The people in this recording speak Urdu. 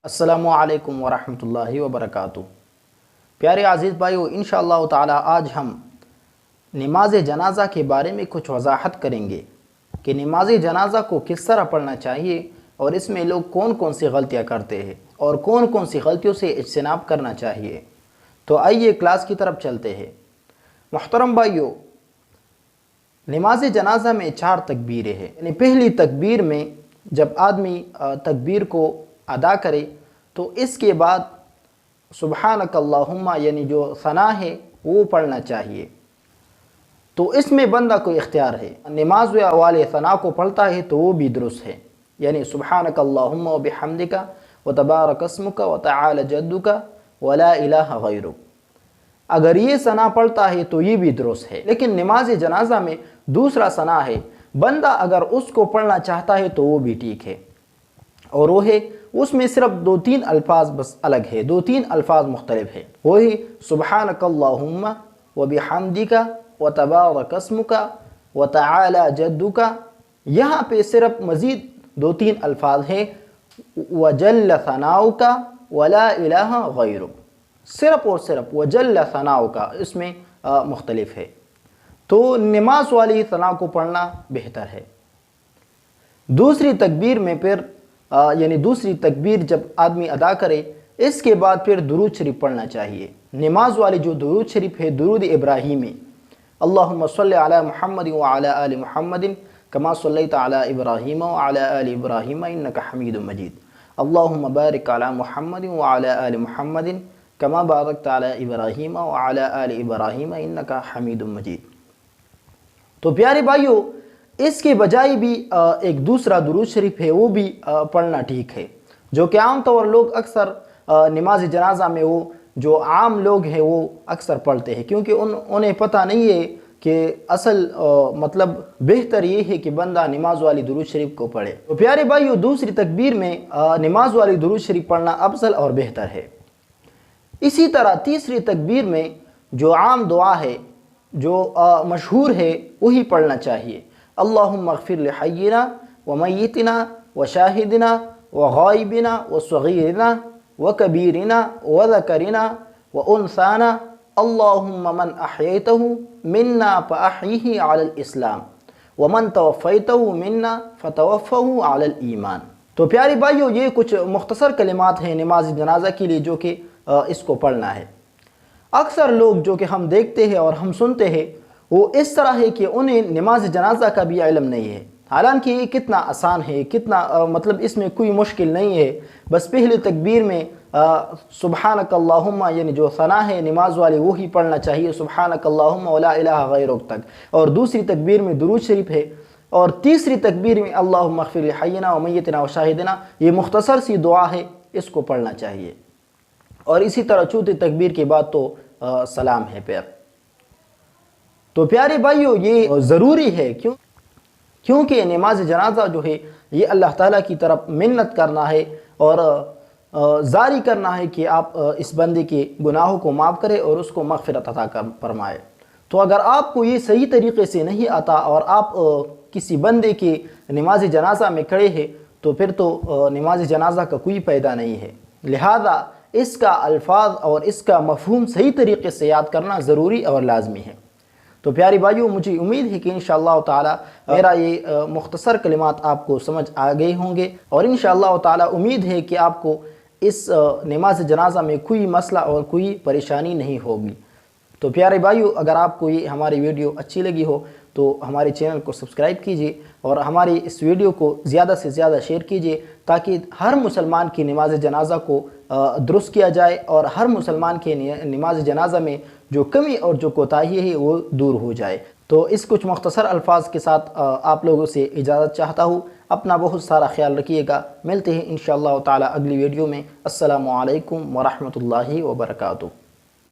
السلام علیکم ورحمۃ اللہ وبرکاتہ۔ پیارے عزیز بھائیو، انشاءاللہ تعالی آج ہم نماز جنازہ کے بارے میں کچھ وضاحت کریں گے کہ نماز جنازہ کو کس طرح پڑھنا چاہیے اور اس میں لوگ کون کون سی غلطیاں کرتے ہیں اور کون کون سی غلطیوں سے اجتناب کرنا چاہیے۔ تو آئیے کلاس کی طرف چلتے ہیں۔ محترم بھائیو، نماز جنازہ میں 4 تکبیریں ہیں، یعنی پہلی تکبیر میں جب آدمی تکبیر کو ادا کرے تو اس کے بعد سبحانک اللہم یعنی جو ثنا ہے وہ پڑھنا چاہیے۔ تو اس میں بندہ کو اختیار ہے، نماز والے ثنا کو پڑھتا ہے تو وہ بھی درست ہے، یعنی سبحانک اللہم و بحمدک و تبارک اسمک و تعالی جدک ولا الہ غیرک، اگر یہ ثنا پڑھتا ہے تو یہ بھی درست ہے۔ لیکن نماز جنازہ میں دوسرا ثنا ہے، بندہ اگر اس کو پڑھنا چاہتا ہے تو وہ بھی ٹھیک ہے، اور وہ ہے اس میں صرف 2-3 الفاظ بس الگ ہے، 2-3 الفاظ مختلف ہے، وہی سبحانک اللہم و بحمدک و تبارک اسمک و تعالی جدک۔ یہاں پہ صرف مزید 2-3 الفاظ ہیں، وجل ثناؤک ولا الہ غیرک، صرف اور صرف وجل ثناؤک، اس میں مختلف ہے۔ تو نماز والی ثنا کو پڑھنا بہتر ہے۔ دوسری تکبیر میں پھر یعنی دوسری تکبیر جب آدمی ادا کرے اس کے بعد پھر درود شریف پڑھنا چاہیے۔ نماز والی جو درود شریف ہے درود ابراہیمی، اللہم صلی علی محمد وعلی آل محمد کما صلیت علی ابراہیم وعلی آل ابراہیم انک حمید مجید، اللہم بارک علی محمد وعلی آل محمد کما بارکت علی ابراہیم وعلی آل ابراہیم انک حمید مجید۔ تو پیارے بھائیو، اس کے بجائے بھی ایک دوسرا درود شریف ہے، وہ بھی پڑھنا ٹھیک ہے، جو کہ عام طور لوگ اکثر نماز جنازہ میں وہ جو عام لوگ ہیں وہ اکثر پڑھتے ہیں، کیونکہ انہیں پتہ نہیں ہے کہ اصل مطلب بہتر یہ ہے کہ بندہ نماز والی درود شریف کو پڑھے۔ تو پیارے بھائیو، دوسری تکبیر میں نماز والی درود شریف پڑھنا افضل اور بہتر ہے۔ اسی طرح تیسری تکبیر میں جو عام دعا ہے، جو مشہور ہے، وہی پڑھنا چاہیے۔ اللہم اغفر لحینا ومیتنا وشاہدنا وغائبنا وصغیرنا وکبیرنا وذکرنا وانثانا، اللہم من احییتہ منا فاحیہ علی الاسلام ومن توفیتہ منا فتوفہ علی الایمان۔ تو پیارے بھائیو، یہ کچھ مختصر کلمات ہیں نماز جنازہ کے لیے جو کہ اس کو پڑھنا ہے۔ اکثر لوگ جو کہ ہم دیکھتے ہیں اور ہم سنتے ہیں وہ اس طرح ہے کہ انہیں نماز جنازہ کا بھی علم نہیں ہے، حالانکہ یہ کتنا آسان ہے، کتنا مطلب اس میں کوئی مشکل نہیں ہے۔ بس پہلی تکبیر میں سبحانک اللہم یعنی جو ثنا ہے نماز والی وہی پڑھنا چاہیے، سبحانک اللہم ولا الہ غیرک تک، اور دوسری تکبیر میں درود شریف ہے، اور تیسری تکبیر میں اللہم اغفر لحینا ومیتنا وشاہدنا، یہ مختصر سی دعا ہے، اس کو پڑھنا چاہیے۔ اور اسی طرح چوتھی تکبیر کے بعد تو سلام ہے پھر۔ تو پیارے بھائیو، یہ ضروری ہے کیونکہ نماز جنازہ جو ہے یہ اللہ تعالیٰ کی طرف منت کرنا ہے اور زاری کرنا ہے کہ آپ اس بندے کے گناہوں کو معاف کرے اور اس کو مغفرت عطا فرمائے۔ تو اگر آپ کو یہ صحیح طریقے سے نہیں آتا اور آپ کسی بندے کے نماز جنازہ میں کھڑے ہیں تو پھر تو نماز جنازہ کا کوئی فائدہ نہیں ہے، لہذا اس کا الفاظ اور اس کا مفہوم صحیح طریقے سے یاد کرنا ضروری اور لازمی ہے۔ تو پیاری بھائیو، مجھے امید ہے کہ انشاءاللہ تعالی میرا یہ مختصر کلمات آپ کو سمجھ آ گئے ہوں گے، اور انشاءاللہ تعالی امید ہے کہ آپ کو اس نماز جنازہ میں کوئی مسئلہ اور کوئی پریشانی نہیں ہوگی۔ تو پیارے بھائیو، اگر آپ کو یہ ہماری ویڈیو اچھی لگی ہو تو ہمارے چینل کو سبسکرائب کیجئے اور ہماری اس ویڈیو کو زیادہ سے زیادہ شیئر کیجئے تاکہ ہر مسلمان کی نماز جنازہ کو درست کیا جائے اور ہر مسلمان کے نماز جنازہ میں جو کمی اور جو کوتاہی ہے وہ دور ہو جائے۔ تو اس کچھ مختصر الفاظ کے ساتھ آپ لوگوں سے اجازت چاہتا ہوں۔ اپنا بہت سارا خیال رکھیے گا، ملتے ہیں انشاءاللہ تعالی اگلی ویڈیو میں۔ السلام علیکم ورحمۃ اللہ وبرکاتہ۔